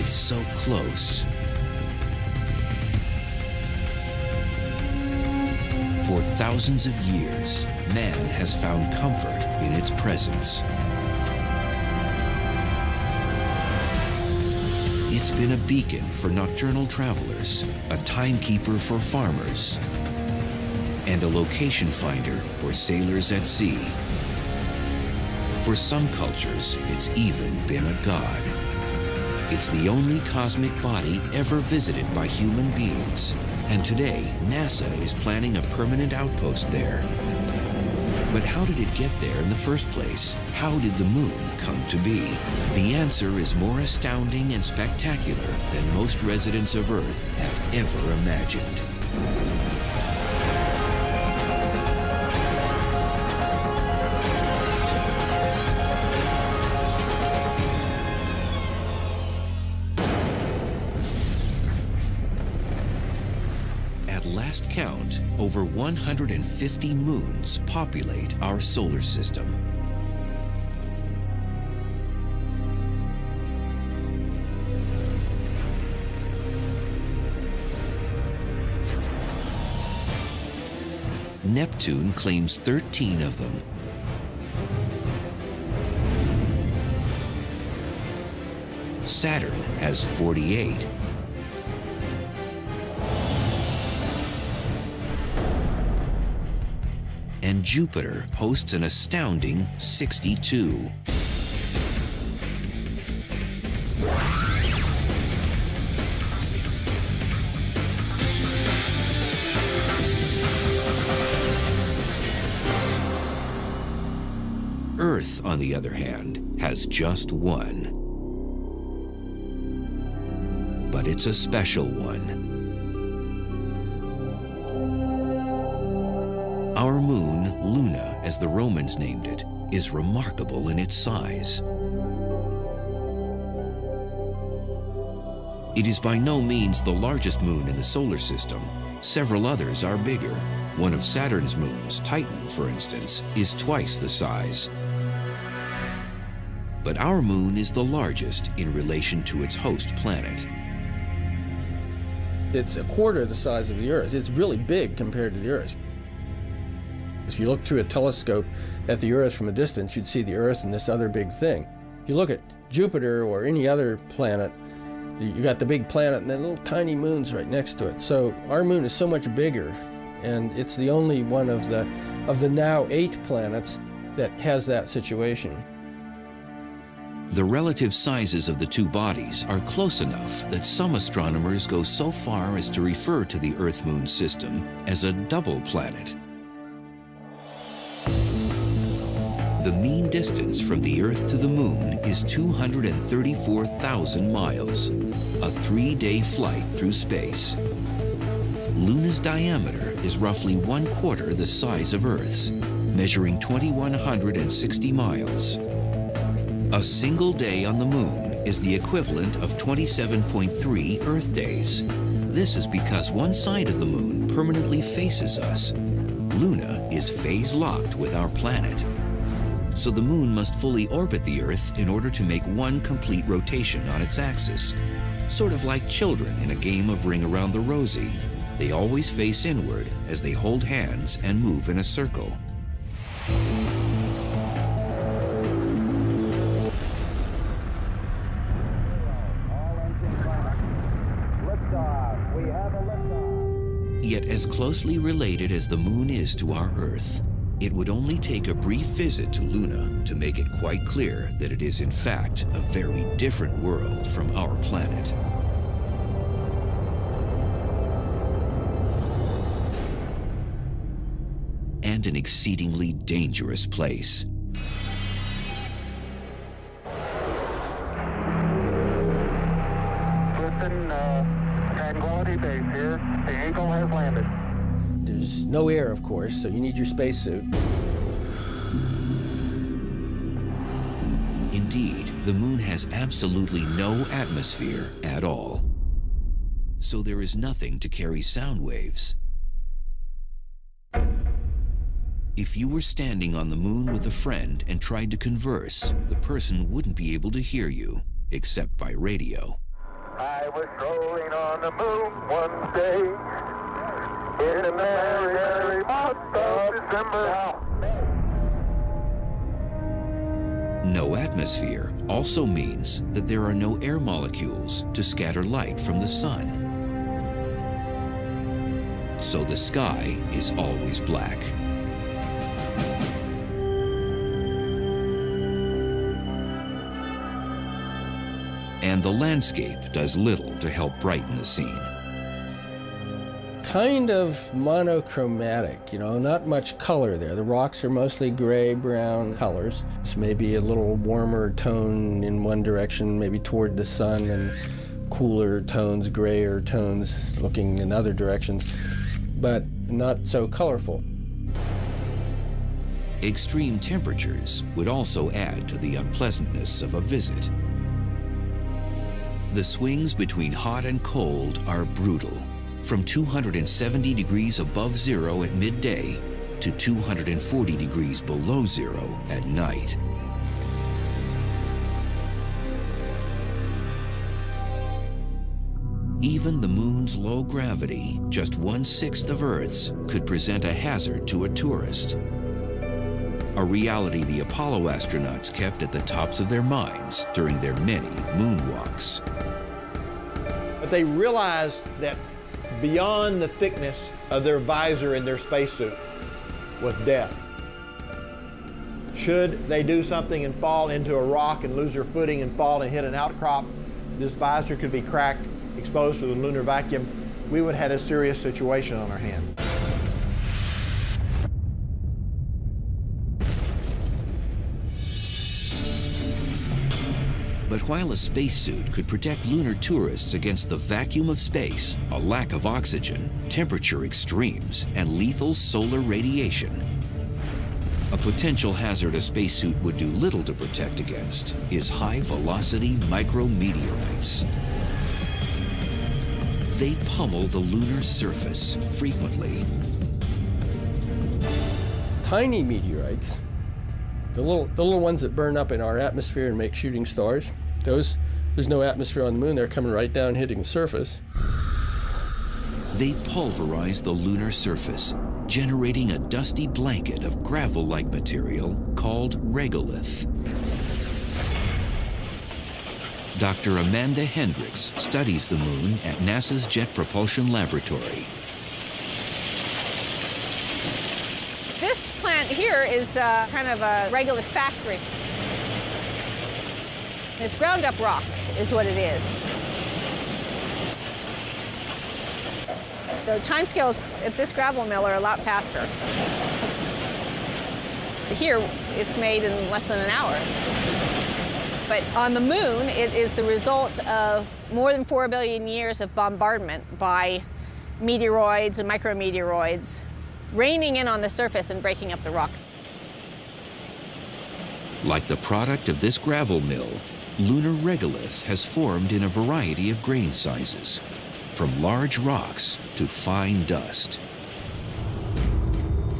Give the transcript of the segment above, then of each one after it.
It's so close. For thousands of years, man has found comfort in its presence. It's been a beacon for nocturnal travelers, a timekeeper for farmers, and a location finder for sailors at sea. For some cultures, it's even been a god. It's the only cosmic body ever visited by human beings, and today, NASA is planning a permanent outpost there. But how did it get there in the first place? How did the moon come to be? The answer is more astounding and spectacular than most residents of Earth have ever imagined. At last count, over 150 moons populate our solar system. Neptune claims 13 of them. Saturn has 48. And Jupiter hosts an astounding 62. Earth, on the other hand, has just one. But it's a special one. Our moon, Luna, as the Romans named it, is remarkable in its size. It is by no means the largest moon in the solar system. Several others are bigger. One of Saturn's moons, Titan, for instance, is twice the size. But our moon is the largest in relation to its host planet. It's a quarter the size of the Earth. It's really big compared to the Earth. If you look through a telescope at the Earth from a distance, you'd see the Earth and this other big thing. If you look at Jupiter or any other planet, you got the big planet and then little tiny moons right next to it. So our moon is so much bigger, and it's the only one of the now 8 planets that has that situation. The relative sizes of the two bodies are close enough that some astronomers go so far as to refer to the Earth-Moon system as a double planet. The mean distance from the Earth to the Moon is 234,000 miles, a 3-day flight through space. Luna's diameter is roughly 1/4 the size of Earth's, measuring 2,160 miles. A single day on the Moon is the equivalent of 27.3 Earth days. This is because one side of the Moon permanently faces us. Luna is phase-locked with our planet. So the Moon must fully orbit the Earth in order to make one complete rotation on its axis. Sort of like children in a game of Ring Around the Rosie. They always face inward as they hold hands and move in a circle. Yet as closely related as the Moon is to our Earth, it would only take a brief visit to Luna to make it quite clear that it is in fact a very different world from our planet. And an exceedingly dangerous place. Listen, Tranquility Base here. The Eagle has landed. There's no air, of course, so you need your spacesuit. Indeed, the Moon has absolutely no atmosphere at all. So there is nothing to carry sound waves. If you were standing on the Moon with a friend and tried to converse, the person wouldn't be able to hear you, except by radio. I was strolling on the moon one day in the merry, merry month of December. No atmosphere also means that there are no air molecules to scatter light from the sun. So the sky is always black. And the landscape does little to help brighten the scene. Kind of monochromatic, you know, not much color there. The rocks are mostly gray-brown colors. It's maybe a little warmer tone in one direction, maybe toward the sun, and cooler tones, grayer tones looking in other directions, but not so colorful. Extreme temperatures would also add to the unpleasantness of a visit. The swings between hot and cold are brutal, from 270 degrees above zero at midday to 240 degrees below zero at night. Even the moon's low gravity, just 1/6 of Earth's, could present a hazard to a tourist. A reality the Apollo astronauts kept at the tops of their minds during their many moonwalks. But they realized that beyond the thickness of their visor in their spacesuit was death. Should they do something and fall into a rock and lose their footing and fall and hit an outcrop, this visor could be cracked, exposed to the lunar vacuum. We would have had a serious situation on our hands. But while a spacesuit could protect lunar tourists against the vacuum of space, a lack of oxygen, temperature extremes, and lethal solar radiation, a potential hazard a spacesuit would do little to protect against is high-velocity micrometeorites. They pummel the lunar surface frequently. Tiny meteorites, the little ones that burn up in our atmosphere and make shooting stars, there's no atmosphere on the moon. They're coming right down, hitting the surface. They pulverize the lunar surface, generating a dusty blanket of gravel-like material called regolith. Dr. Amanda Hendricks studies the moon at NASA's Jet Propulsion Laboratory. This plant here is kind of a regolith factory. It's ground up rock, is what it is. The timescales at this gravel mill are a lot faster. Here, it's made in less than an hour. But on the moon, it is the result of more than 4 billion years of bombardment by meteoroids and micrometeoroids raining in on the surface and breaking up the rock. Like the product of this gravel mill, lunar regolith has formed in a variety of grain sizes, from large rocks to fine dust.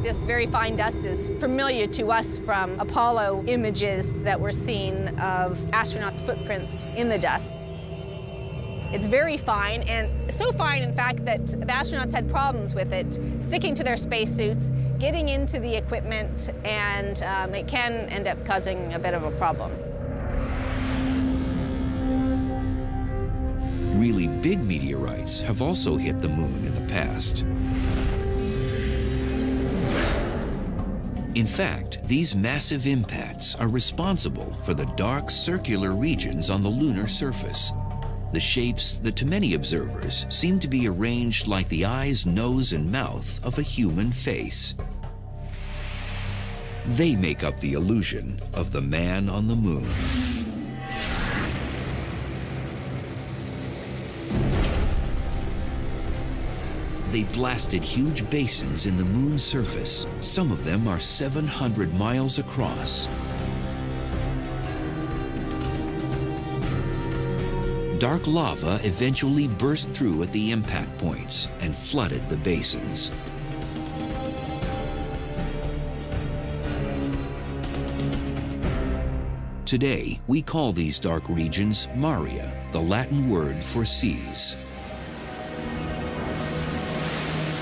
This very fine dust is familiar to us from Apollo images that were seen of astronauts' footprints in the dust. It's very fine, and so fine, in fact, that the astronauts had problems with it, sticking to their spacesuits, getting into the equipment, and it can end up causing a bit of a problem. Really big meteorites have also hit the moon in the past. In fact, these massive impacts are responsible for the dark circular regions on the lunar surface, the shapes that to many observers seem to be arranged like the eyes, nose, and mouth of a human face. They make up the illusion of the man on the moon. They blasted huge basins in the moon's surface. Some of them are 700 miles across. Dark lava eventually burst through at the impact points and flooded the basins. Today, we call these dark regions Maria, the Latin word for seas.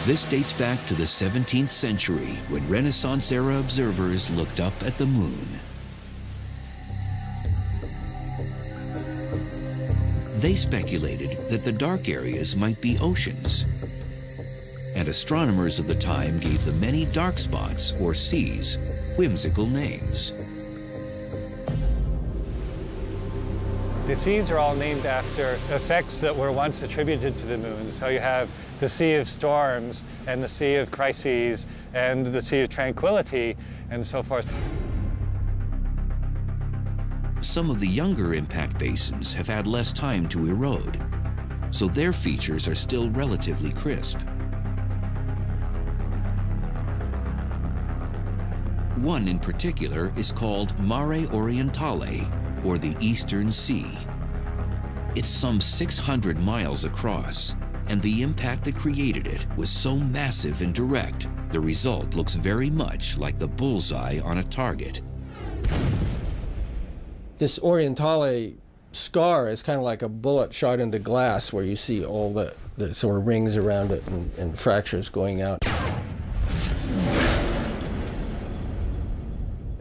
This dates back to the 17th century when Renaissance-era observers looked up at the moon. They speculated that the dark areas might be oceans, and astronomers of the time gave the many dark spots, or seas, whimsical names. The seas are all named after effects that were once attributed to the moon. So you have the Sea of Storms, and the Sea of Crises, and the Sea of Tranquility, and so forth. Some of the younger impact basins have had less time to erode, so their features are still relatively crisp. One in particular is called Mare Orientale, or the Eastern Sea. It's some 600 miles across, and the impact that created it was so massive and direct, the result looks very much like the bullseye on a target. This Orientale scar is kind of like a bullet shot into glass, where you see all the sort of rings around it and fractures going out.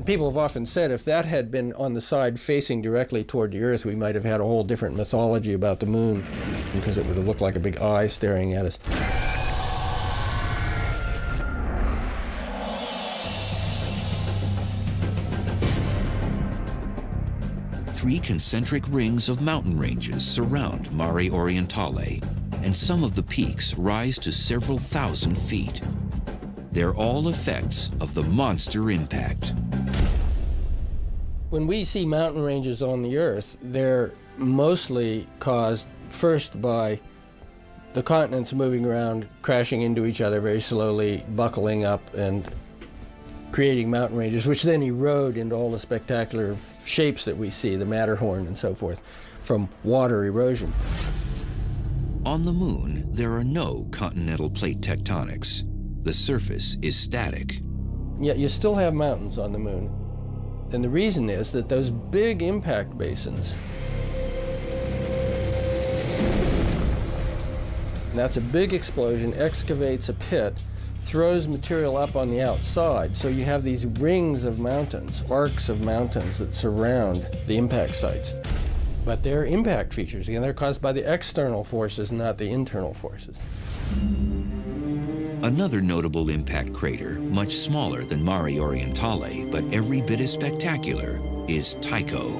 People have often said if that had been on the side facing directly toward the Earth, we might have had a whole different mythology about the moon, because it would have looked like a big eye staring at us. Three concentric rings of mountain ranges surround Mare Orientale, and some of the peaks rise to several thousand feet. They're all effects of the monster impact. When we see mountain ranges on the Earth, they're mostly caused first by the continents moving around, crashing into each other very slowly, buckling up and creating mountain ranges, which then erode into all the spectacular shapes that we see, the Matterhorn and so forth, from water erosion. On the moon, there are no continental plate tectonics. The surface is static. Yet you still have mountains on the moon. And the reason is that those big impact basins, that's a big explosion, excavates a pit, throws material up on the outside. So you have these rings of mountains, arcs of mountains that surround the impact sites. But they're impact features. Again, they're caused by the external forces, not the internal forces. Another notable impact crater, much smaller than Mare Orientale, but every bit as spectacular, is Tycho.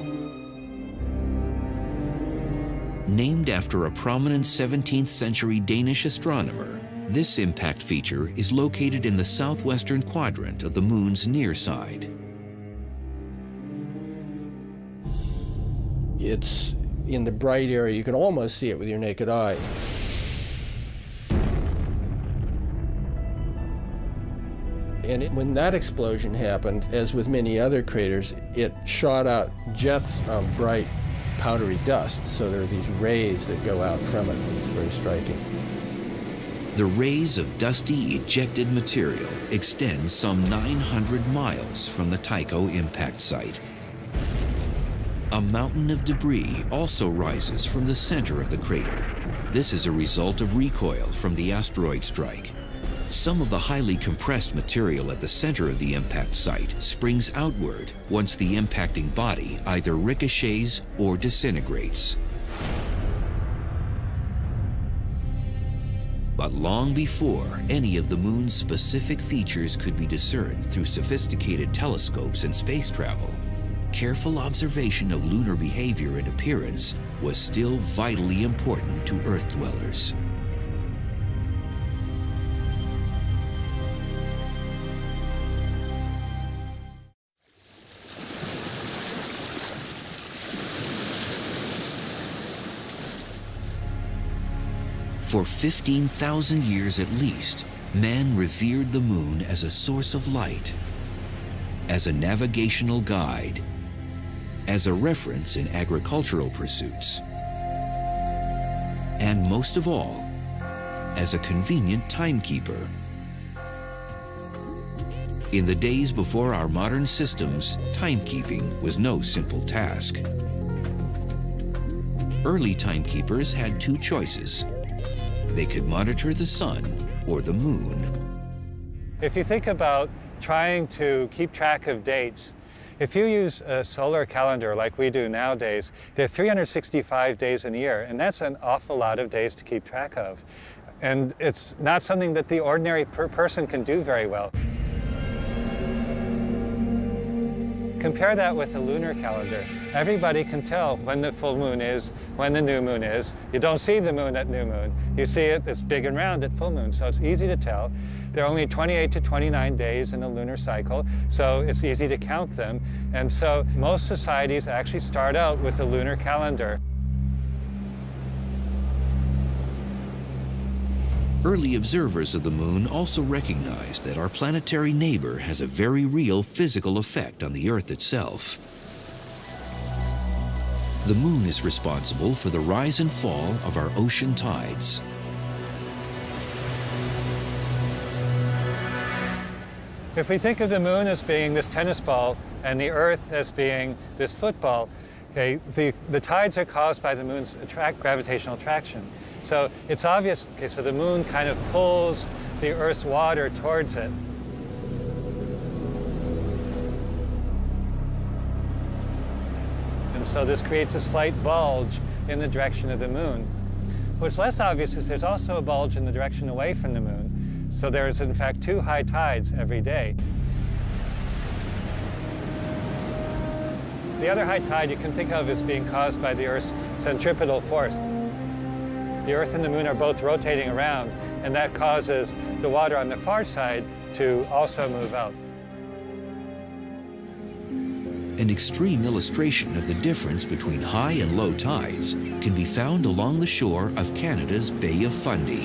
Named after a prominent 17th century Danish astronomer, this impact feature is located in the southwestern quadrant of the moon's near side. It's in the bright area. You can almost see it with your naked eye. And when that explosion happened, as with many other craters, it shot out jets of bright, powdery dust. So there are these rays that go out from it. It's very striking. The rays of dusty, ejected material extend some 900 miles from the Tycho impact site. A mountain of debris also rises from the center of the crater. This is a result of recoil from the asteroid strike. Some of the highly compressed material at the center of the impact site springs outward once the impacting body either ricochets or disintegrates. But long before any of the moon's specific features could be discerned through sophisticated telescopes and space travel, careful observation of lunar behavior and appearance was still vitally important to Earth dwellers. For 15,000 years at least, man revered the moon as a source of light, as a navigational guide, as a reference in agricultural pursuits, and most of all, as a convenient timekeeper. In the days before our modern systems, timekeeping was no simple task. Early timekeepers had two choices. They could monitor the sun or the moon. If you think about trying to keep track of dates, if you use a solar calendar like we do nowadays, there are 365 days in a year, and that's an awful lot of days to keep track of. And it's not something that the ordinary person can do very well. Compare that with a lunar calendar. Everybody can tell when the full moon is, when the new moon is. You don't see the moon at new moon. You see it, it's big and round at full moon, so it's easy to tell. There are only 28 to 29 days in a lunar cycle, so it's easy to count them. And so most societies actually start out with a lunar calendar. Early observers of the moon also recognized that our planetary neighbor has a very real physical effect on the Earth itself. The moon is responsible for the rise and fall of our ocean tides. If we think of the moon as being this tennis ball and the Earth as being this football, okay, the tides are caused by the moon's gravitational attraction. So it's obvious, okay, so the moon kind of pulls the Earth's water towards it. And so this creates a slight bulge in the direction of the moon. What's less obvious is there's also a bulge in the direction away from the moon. So there is, in fact, 2 high tides every day. The other high tide you can think of as being caused by the Earth's centripetal force. The Earth and the moon are both rotating around, and that causes the water on the far side to also move out. An extreme illustration of the difference between high and low tides can be found along the shore of Canada's Bay of Fundy.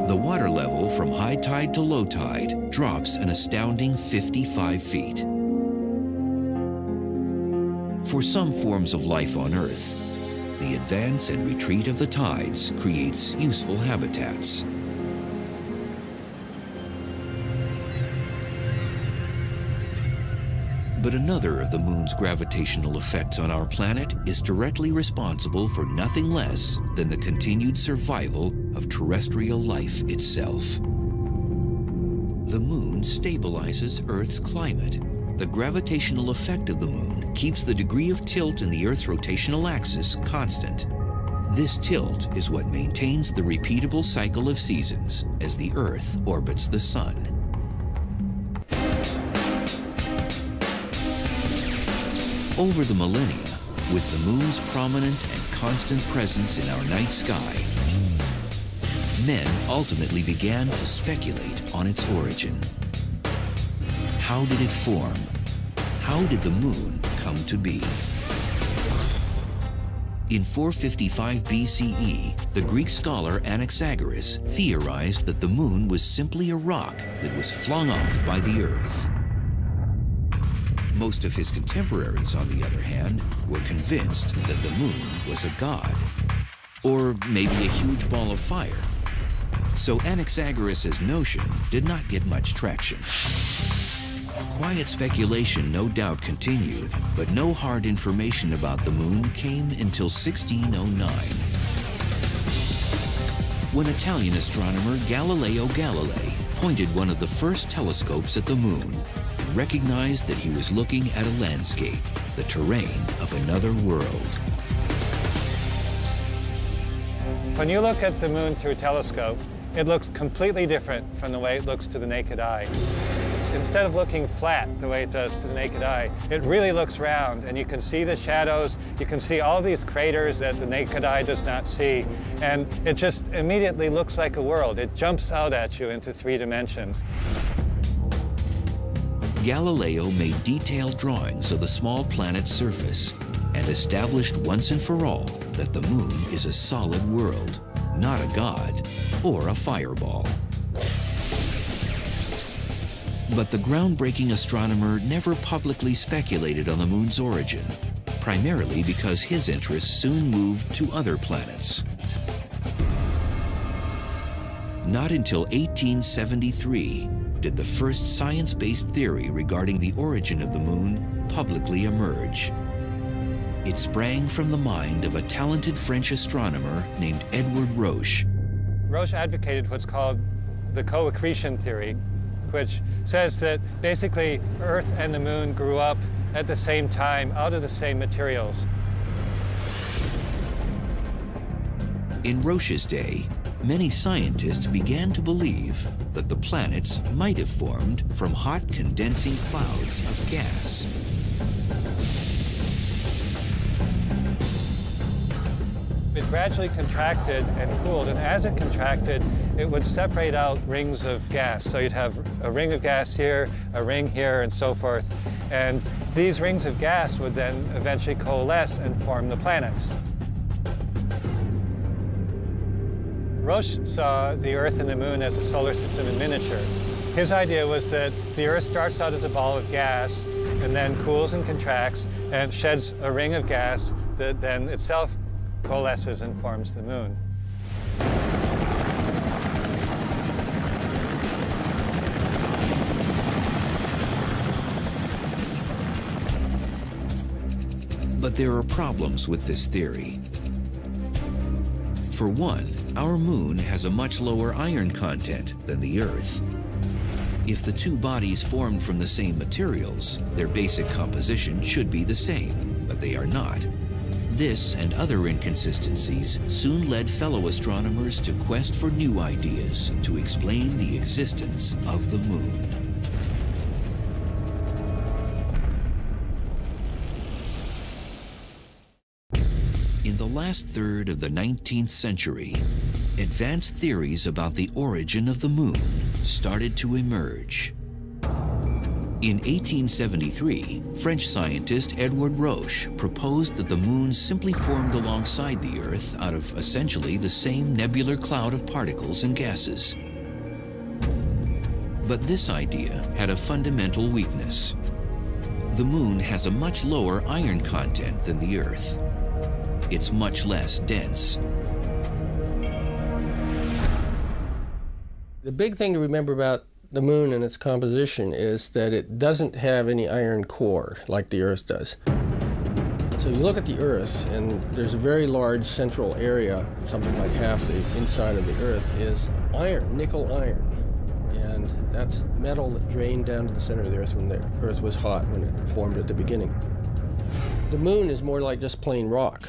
The water level from high tide to low tide drops an astounding 55 feet. For some forms of life on Earth, the advance and retreat of the tides creates useful habitats. But another of the moon's gravitational effects on our planet is directly responsible for nothing less than the continued survival of terrestrial life itself. The moon stabilizes Earth's climate. The gravitational effect of the moon keeps the degree of tilt in the Earth's rotational axis constant. This tilt is what maintains the repeatable cycle of seasons as the Earth orbits the sun. Over the millennia, with the moon's prominent and constant presence in our night sky, men ultimately began to speculate on its origin. How did it form? How did the moon come to be? In 455 BCE, the Greek scholar Anaxagoras theorized that the moon was simply a rock that was flung off by the Earth. Most of his contemporaries, on the other hand, were convinced that the moon was a god, or maybe a huge ball of fire. So Anaxagoras' notion did not get much traction. Quiet speculation no doubt continued, but no hard information about the moon came until 1609. When Italian astronomer Galileo Galilei pointed one of the first telescopes at the moon and recognized that he was looking at a landscape, the terrain of another world. When you look at the moon through a telescope, it looks completely different from the way it looks to the naked eye. Instead of looking flat the way it does to the naked eye, it really looks round, and you can see the shadows, you can see all these craters that the naked eye does not see, and it just immediately looks like a world. It jumps out at you into 3 dimensions. Galileo made detailed drawings of the small planet's surface and established once and for all that the moon is a solid world, not a god or a fireball. But the groundbreaking astronomer never publicly speculated on the moon's origin, primarily because his interests soon moved to other planets. Not until 1873, did the first science-based theory regarding the origin of the moon publicly emerge. It sprang from the mind of a talented French astronomer named Edward Roche. Roche advocated what's called the co-accretion theory, which says that basically Earth and the moon grew up at the same time out of the same materials. In Roche's day, many scientists began to believe that the planets might have formed from hot condensing clouds of gas. It gradually contracted and cooled, and as it contracted, it would separate out rings of gas. So you'd have a ring of gas here, a ring here, and so forth. And these rings of gas would then eventually coalesce and form the planets. Roche saw the Earth and the Moon as a solar system in miniature. His idea was that the Earth starts out as a ball of gas and then cools and contracts and sheds a ring of gas that then itself coalesces and forms the moon. But there are problems with this theory. For one, our moon has a much lower iron content than the Earth. If the two bodies formed from the same materials, their basic composition should be the same, but they are not. This and other inconsistencies soon led fellow astronomers to quest for new ideas to explain the existence of the moon. In the last third of the 19th century, advanced theories about the origin of the moon started to emerge. In 1873, French scientist Edward Roche proposed that the moon simply formed alongside the Earth out of essentially the same nebular cloud of particles and gases. But this idea had a fundamental weakness. The moon has a much lower iron content than the Earth. It's much less dense. The big thing to remember about the moon and its composition is that it doesn't have any iron core like the Earth does. So you look at the Earth, and there's a very large central area, something like half the inside of the Earth is iron, nickel iron. And that's metal that drained down to the center of the Earth when the Earth was hot, when it formed at the beginning. The moon is more like just plain rock.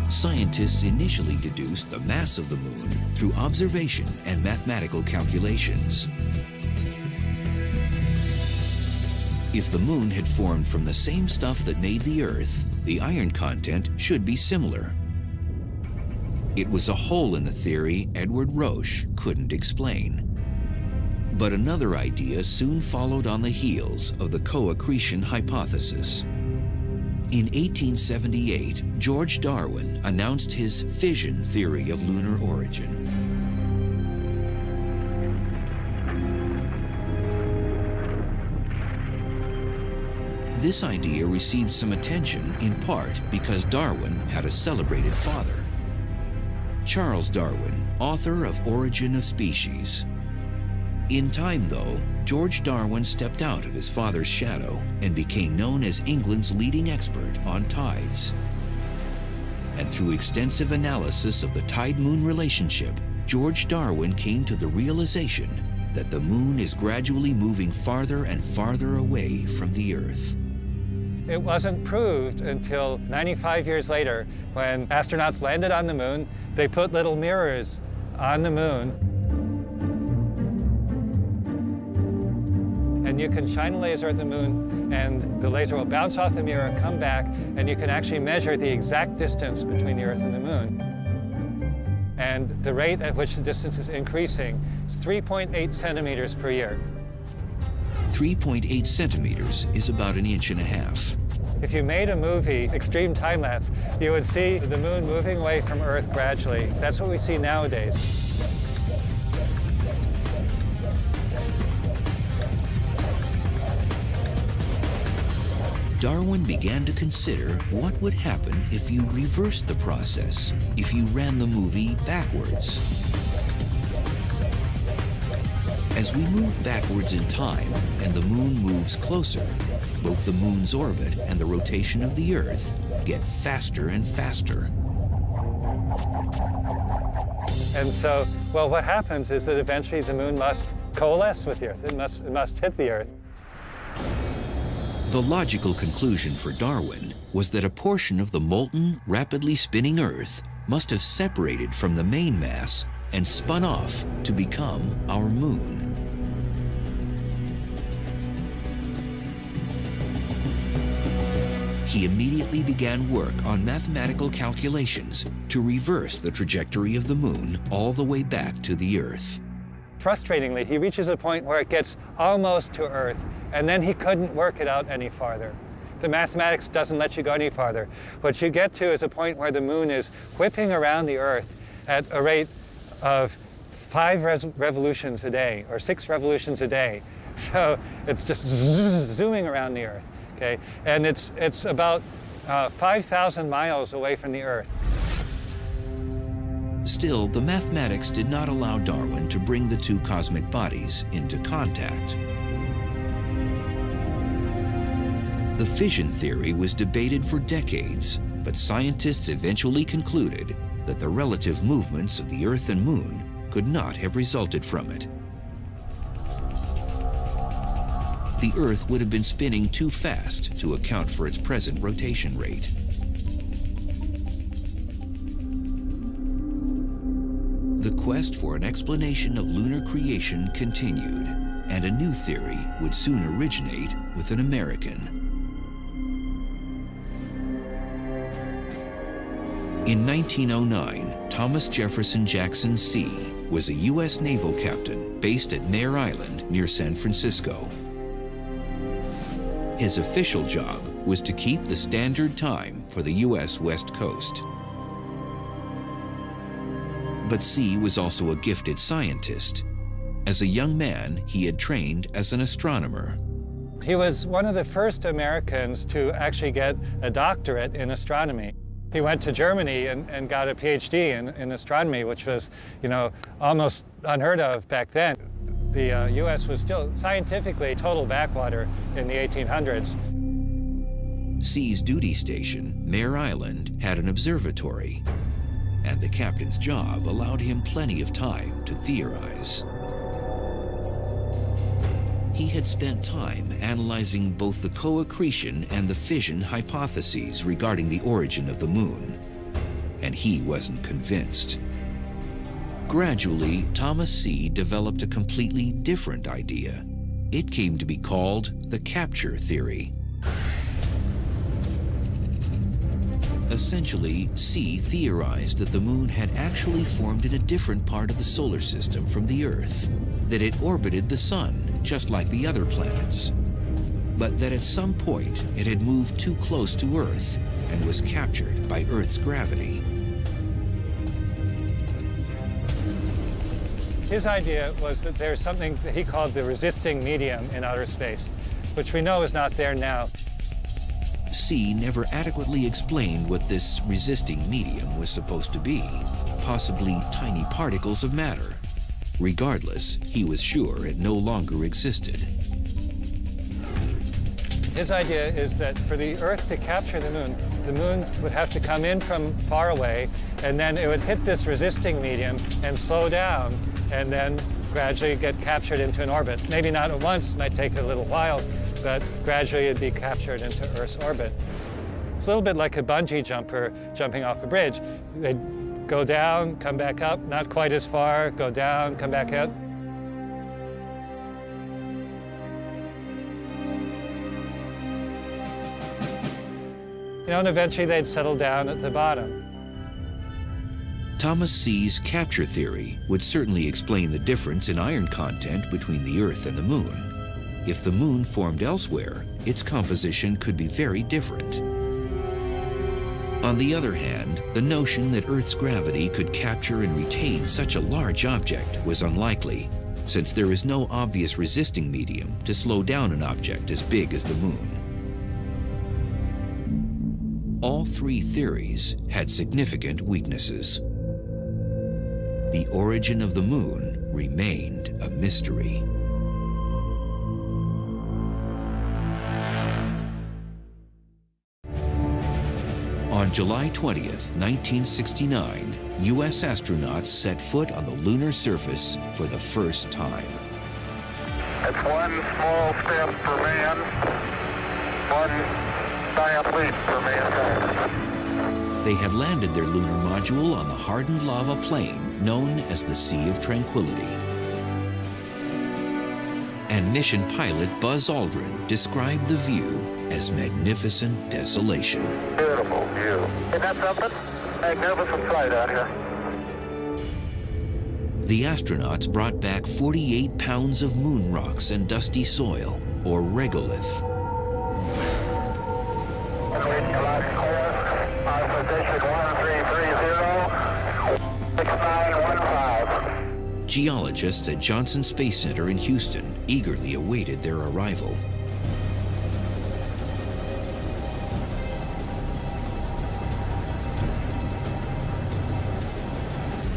Scientists initially deduced the mass of the moon through observation and mathematical calculations. If the moon had formed from the same stuff that made the Earth, the iron content should be similar. It was a hole in the theory Edward Roche couldn't explain. But another idea soon followed on the heels of the co-accretion hypothesis. In 1878, George Darwin announced his fission theory of lunar origin. This idea received some attention in part because Darwin had a celebrated father. Charles Darwin, author of Origin of Species. In time, though, George Darwin stepped out of his father's shadow and became known as England's leading expert on tides. And through extensive analysis of the tide-moon relationship, George Darwin came to the realization that the moon is gradually moving farther and farther away from the Earth. It wasn't proved until 95 years later when astronauts landed on the moon. They put little mirrors on the moon. And you can shine a laser at the moon, and the laser will bounce off the mirror, come back, and you can actually measure the exact distance between the Earth and the moon. And the rate at which the distance is increasing is 3.8 centimeters per year. 3.8 centimeters is about 1.5 inches. If you made a movie, extreme time-lapse, you would see the moon moving away from Earth gradually. That's what we see nowadays. Darwin began to consider what would happen if you reversed the process, if you ran the movie backwards. As we move backwards in time and the moon moves closer, both the moon's orbit and the rotation of the Earth get faster and faster. And so, well, what happens is that eventually the moon must coalesce with the Earth. It must hit the Earth. The logical conclusion for Darwin was that a portion of the molten, rapidly spinning Earth must have separated from the main mass and spun off to become our moon. He immediately began work on mathematical calculations to reverse the trajectory of the moon all the way back to the Earth. Frustratingly, he reaches a point where it gets almost to Earth, and then he couldn't work it out any farther. The mathematics doesn't let you go any farther. What you get to is a point where the moon is whipping around the Earth at a rate of 5 revolutions a day, or 6 revolutions a day. So it's just zooming around the Earth, okay? And it's about 5,000 miles away from the Earth. Still, the mathematics did not allow Darwin to bring the two cosmic bodies into contact. The fission theory was debated for decades, but scientists eventually concluded that the relative movements of the Earth and Moon could not have resulted from it. The Earth would have been spinning too fast to account for its present rotation rate. The quest for an explanation of lunar creation continued, and a new theory would soon originate with an American. In 1909, Thomas Jefferson Jackson C. was a U.S. naval captain based at Mare Island near San Francisco. His official job was to keep the standard time for the U.S. West Coast. But C. was also a gifted scientist. As a young man, he had trained as an astronomer. He was one of the first Americans to actually get a doctorate in astronomy. He went to Germany and got a PhD in astronomy, which was, almost unheard of back then. The U.S. was still scientifically total backwater in the 1800s. C's duty station, Mare Island, had an observatory, and the captain's job allowed him plenty of time to theorize. He had spent time analyzing both the co-accretion and the fission hypotheses regarding the origin of the moon, and he wasn't convinced. Gradually, Thomas C. developed a completely different idea. It came to be called the capture theory. Essentially, C theorized that the moon had actually formed in a different part of the solar system from the Earth, that it orbited the sun just like the other planets, but that at some point it had moved too close to Earth and was captured by Earth's gravity. His idea was that there's something that he called the resisting medium in outer space, which we know is not there now. C never adequately explained what this resisting medium was supposed to be, possibly tiny particles of matter. Regardless, he was sure it no longer existed. His idea is that for the Earth to capture the moon would have to come in from far away, and then it would hit this resisting medium and slow down, and then gradually get captured into an orbit. Maybe not at once, might take a little while, but gradually it'd be captured into Earth's orbit. It's a little bit like a bungee jumper jumping off a bridge. They'd go down, come back up, not quite as far, go down, come back up. And eventually they'd settle down at the bottom. Thomas C's capture theory would certainly explain the difference in iron content between the Earth and the moon. If the moon formed elsewhere, its composition could be very different. On the other hand, the notion that Earth's gravity could capture and retain such a large object was unlikely, since there is no obvious resisting medium to slow down an object as big as the moon. All three theories had significant weaknesses. The origin of the moon remained a mystery. On July 20th, 1969, U.S. astronauts set foot on the lunar surface for the first time. It's one small step for man, one giant leap for mankind. They had landed their lunar module on the hardened lava plain known as the Sea of Tranquility. And mission pilot Buzz Aldrin described the view as magnificent desolation. Beautiful view. Isn't that something? Magnificent sight out here. The astronauts brought back 48 pounds of moon rocks and dusty soil, or regolith. Our position 1330, 6915. Geologists at Johnson Space Center in Houston eagerly awaited their arrival.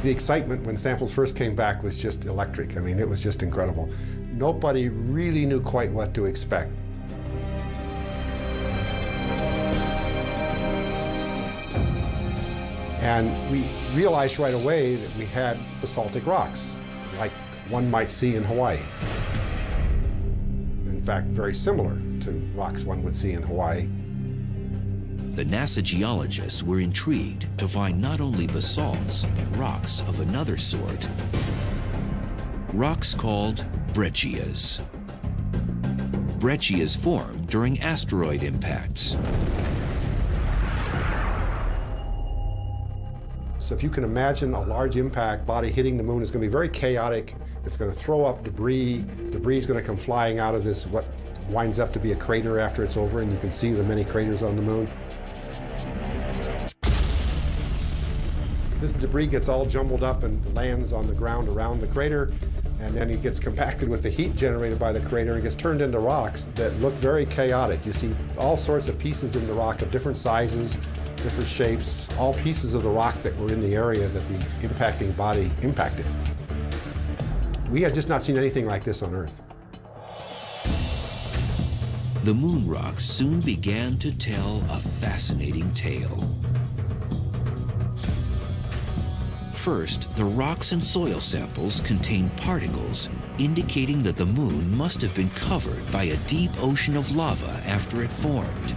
The excitement when samples first came back was just electric. I mean, it was just incredible. Nobody really knew quite what to expect. And we realized right away that we had basaltic rocks, like one might see in Hawaii. In fact, very similar to rocks one would see in Hawaii. The NASA geologists were intrigued to find not only basalts, but rocks of another sort. Rocks called breccias. Breccias form during asteroid impacts. So if you can imagine a large impact body hitting the moon, it's going to be very chaotic. It's going to throw up debris. Debris is going to come flying out of this, what winds up to be a crater after it's over, and you can see the many craters on the moon. This debris gets all jumbled up and lands on the ground around the crater, and then it gets compacted with the heat generated by the crater and gets turned into rocks that look very chaotic. You see all sorts of pieces in the rock of different sizes, different shapes, all pieces of the rock that were in the area that the impacting body impacted. We had just not seen anything like this on Earth. The moon rocks soon began to tell a fascinating tale. First, the rocks and soil samples contained particles indicating that the moon must have been covered by a deep ocean of lava after it formed.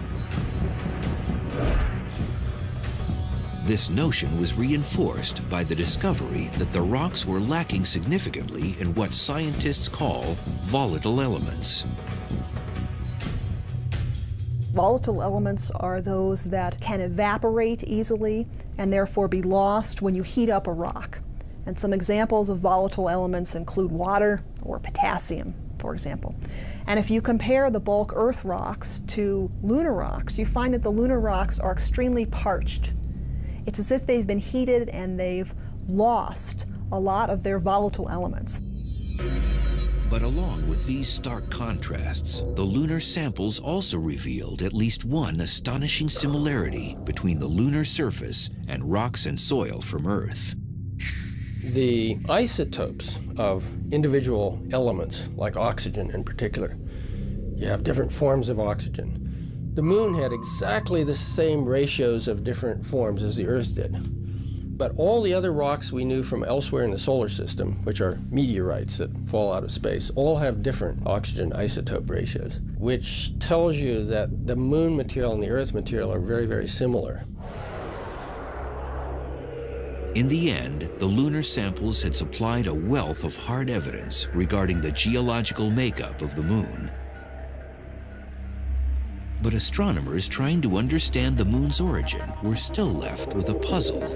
This notion was reinforced by the discovery that the rocks were lacking significantly in what scientists call volatile elements. Volatile elements are those that can evaporate easily and therefore be lost when you heat up a rock. And some examples of volatile elements include water or potassium, for example. And if you compare the bulk Earth rocks to lunar rocks, you find that the lunar rocks are extremely parched. It's as if they've been heated and they've lost a lot of their volatile elements. But along with these stark contrasts, the lunar samples also revealed at least one astonishing similarity between the lunar surface and rocks and soil from Earth. The isotopes of individual elements, like oxygen in particular, you have different forms of oxygen. The moon had exactly the same ratios of different forms as the Earth did. But all the other rocks we knew from elsewhere in the solar system, which are meteorites that fall out of space, all have different oxygen isotope ratios, which tells you that the moon material and the Earth material are very, very similar. In the end, the lunar samples had supplied a wealth of hard evidence regarding the geological makeup of the moon. But astronomers trying to understand the moon's origin were still left with a puzzle.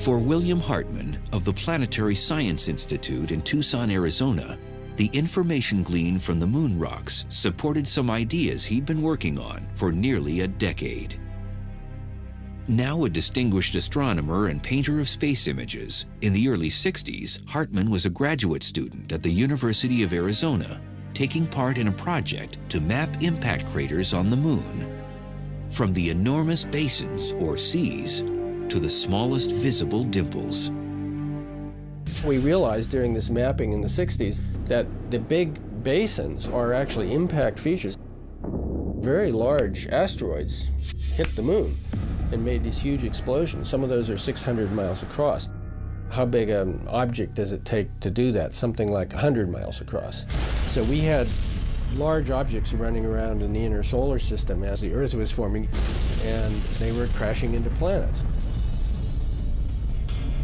For William Hartmann of the Planetary Science Institute in Tucson, Arizona, the information gleaned from the moon rocks supported some ideas he'd been working on for nearly a decade. Now a distinguished astronomer and painter of space images, in the early 60s, Hartmann was a graduate student at the University of Arizona, taking part in a project to map impact craters on the moon. From the enormous basins, or seas, to the smallest visible dimples. We realized during this mapping in the 60s that the big basins are actually impact features. Very large asteroids hit the moon and made these huge explosions. Some of those are 600 miles across. How big an object does it take to do that? Something like 100 miles across. So we had large objects running around in the inner solar system as the Earth was forming, and they were crashing into planets.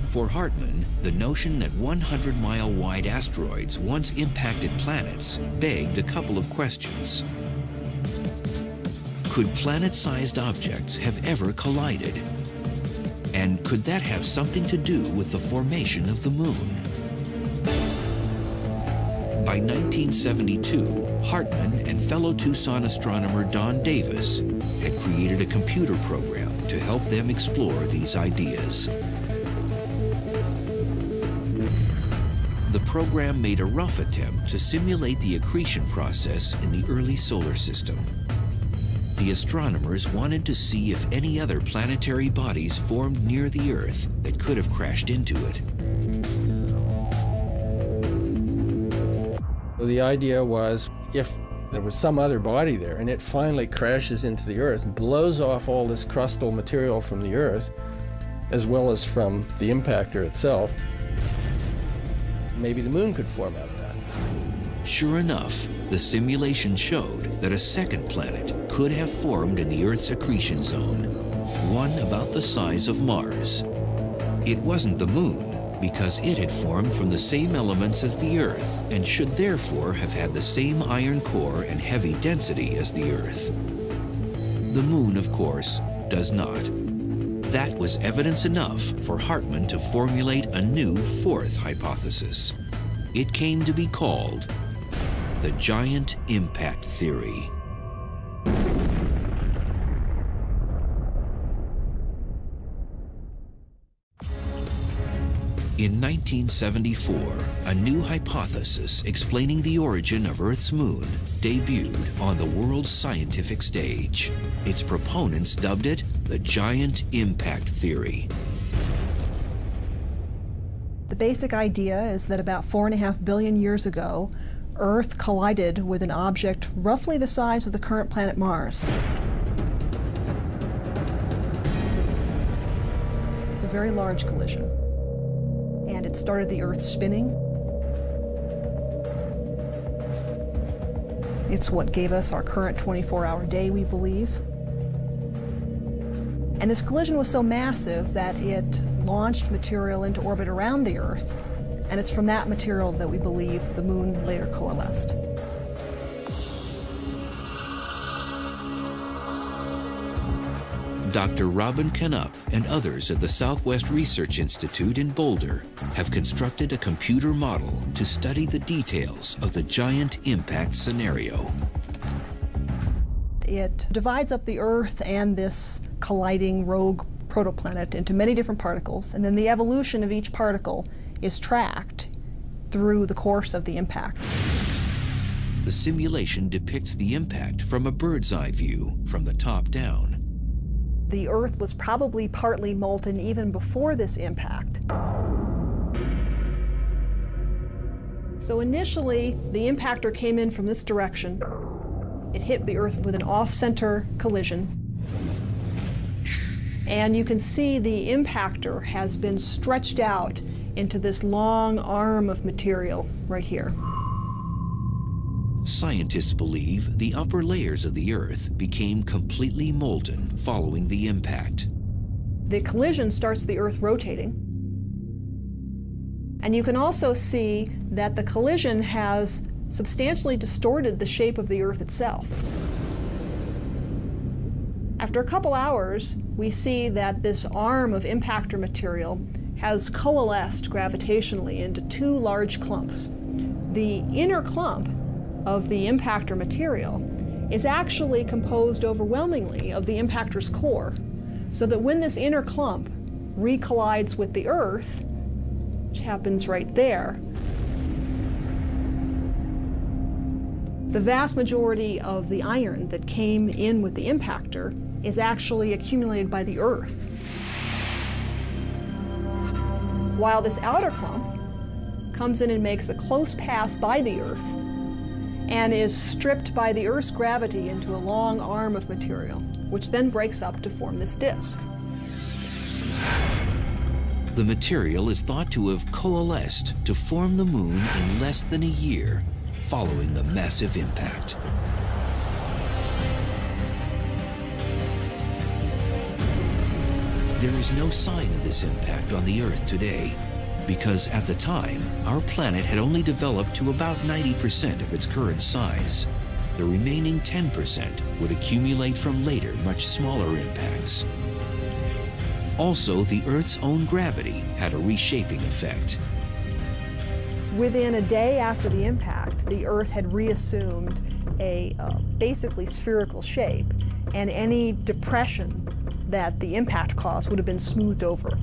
For Hartmann, the notion that 100-mile-wide asteroids once impacted planets begged a couple of questions. Could planet-sized objects have ever collided? And could that have something to do with the formation of the moon? By 1972, Hartmann and fellow Tucson astronomer Don Davis had created a computer program to help them explore these ideas. The program made a rough attempt to simulate the accretion process in the early solar system. The astronomers wanted to see if any other planetary bodies formed near the Earth that could have crashed into it. The idea was, if there was some other body there and it finally crashes into the Earth and blows off all this crustal material from the Earth, as well as from the impactor itself, maybe the moon could form out of that. Sure enough, the simulation showed that a second planet could have formed in the Earth's accretion zone, one about the size of Mars. It wasn't the moon, because it had formed from the same elements as the Earth and should therefore have had the same iron core and heavy density as the Earth. The moon, of course, does not. That was evidence enough for Hartmann to formulate a new fourth hypothesis. It came to be called the giant impact theory. In 1974, a new hypothesis explaining the origin of Earth's moon debuted on the world's scientific stage. Its proponents dubbed it the giant impact theory. The basic idea is that about 4.5 billion years ago, Earth collided with an object roughly the size of the current planet Mars. It's a very large collision, and it started the Earth spinning. It's what gave us our current 24-hour day, we believe. And this collision was so massive that it launched material into orbit around the Earth, and it's from that material that we believe the moon later coalesced. Dr. Robin Canup and others at the Southwest Research Institute in Boulder have constructed a computer model to study the details of the giant impact scenario. It divides up the Earth and this colliding rogue protoplanet into many different particles, and then the evolution of each particle is tracked through the course of the impact. The simulation depicts the impact from a bird's eye view from the top down. The Earth was probably partly molten even before this impact. So initially, the impactor came in from this direction. It hit the Earth with an off-center collision. And you can see the impactor has been stretched out into this long arm of material right here. Scientists believe the upper layers of the Earth became completely molten following the impact. The collision starts the Earth rotating. And you can also see that the collision has substantially distorted the shape of the Earth itself. After a couple hours, we see that this arm of impactor material has coalesced gravitationally into two large clumps. The inner clump of the impactor material is actually composed overwhelmingly of the impactor's core, so that when this inner clump recollides with the Earth, which happens right there, the vast majority of the iron that came in with the impactor is actually accumulated by the Earth. While this outer clump comes in and makes a close pass by the Earth and is stripped by the Earth's gravity into a long arm of material, which then breaks up to form this disk. The material is thought to have coalesced to form the moon in less than a year following the massive impact. There is no sign of this impact on the Earth today, because at the time, our planet had only developed to about 90% of its current size. The remaining 10% would accumulate from later, much smaller impacts. Also, the Earth's own gravity had a reshaping effect. Within a day after the impact, the Earth had reassumed a basically spherical shape, and any depression that the impact caused would have been smoothed over.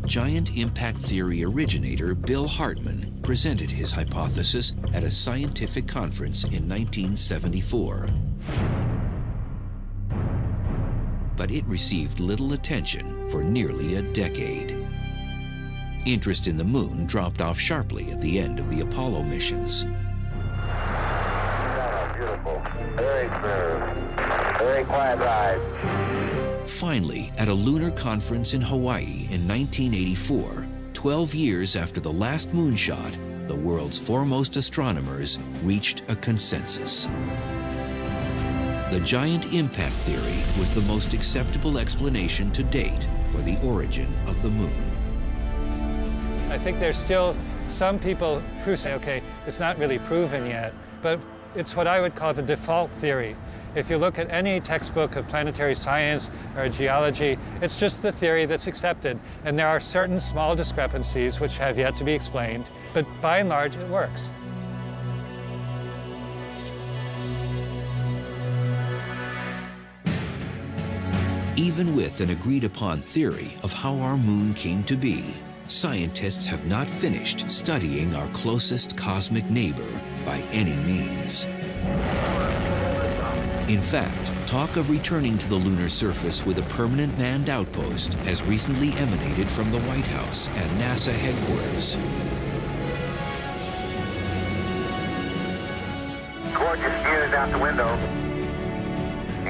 Giant impact theory originator Bill Hartmann presented his hypothesis at a scientific conference in 1974. But it received little attention for nearly a decade. Interest in the moon dropped off sharply at the end of the Apollo missions. Beautiful. Very smooth. Very quiet ride. Finally, at a lunar conference in Hawaii in 1984, 12 years after the last moonshot, the world's foremost astronomers reached a consensus. The giant impact theory was the most acceptable explanation to date for the origin of the moon. I think there's still some people who say, okay, it's not really proven yet, but it's what I would call the default theory. If you look at any textbook of planetary science or geology, it's just the theory that's accepted. And there are certain small discrepancies which have yet to be explained, but by and large, it works. Even with an agreed-upon theory of how our moon came to be, scientists have not finished studying our closest cosmic neighbor by any means. In fact, talk of returning to the lunar surface with a permanent manned outpost has recently emanated from the White House and NASA headquarters. Gorgeous views out the window.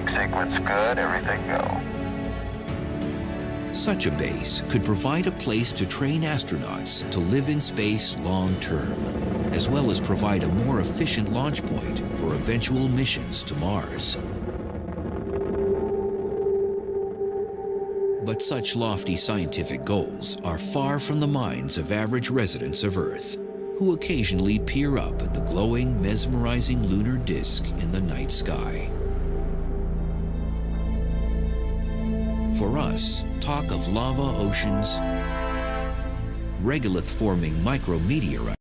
Sequence good, everything go. Such a base could provide a place to train astronauts to live in space long-term, as well as provide a more efficient launch point for eventual missions to Mars. But such lofty scientific goals are far from the minds of average residents of Earth, who occasionally peer up at the glowing, mesmerizing lunar disk in the night sky. For us, talk of lava oceans, regolith-forming micrometeorites,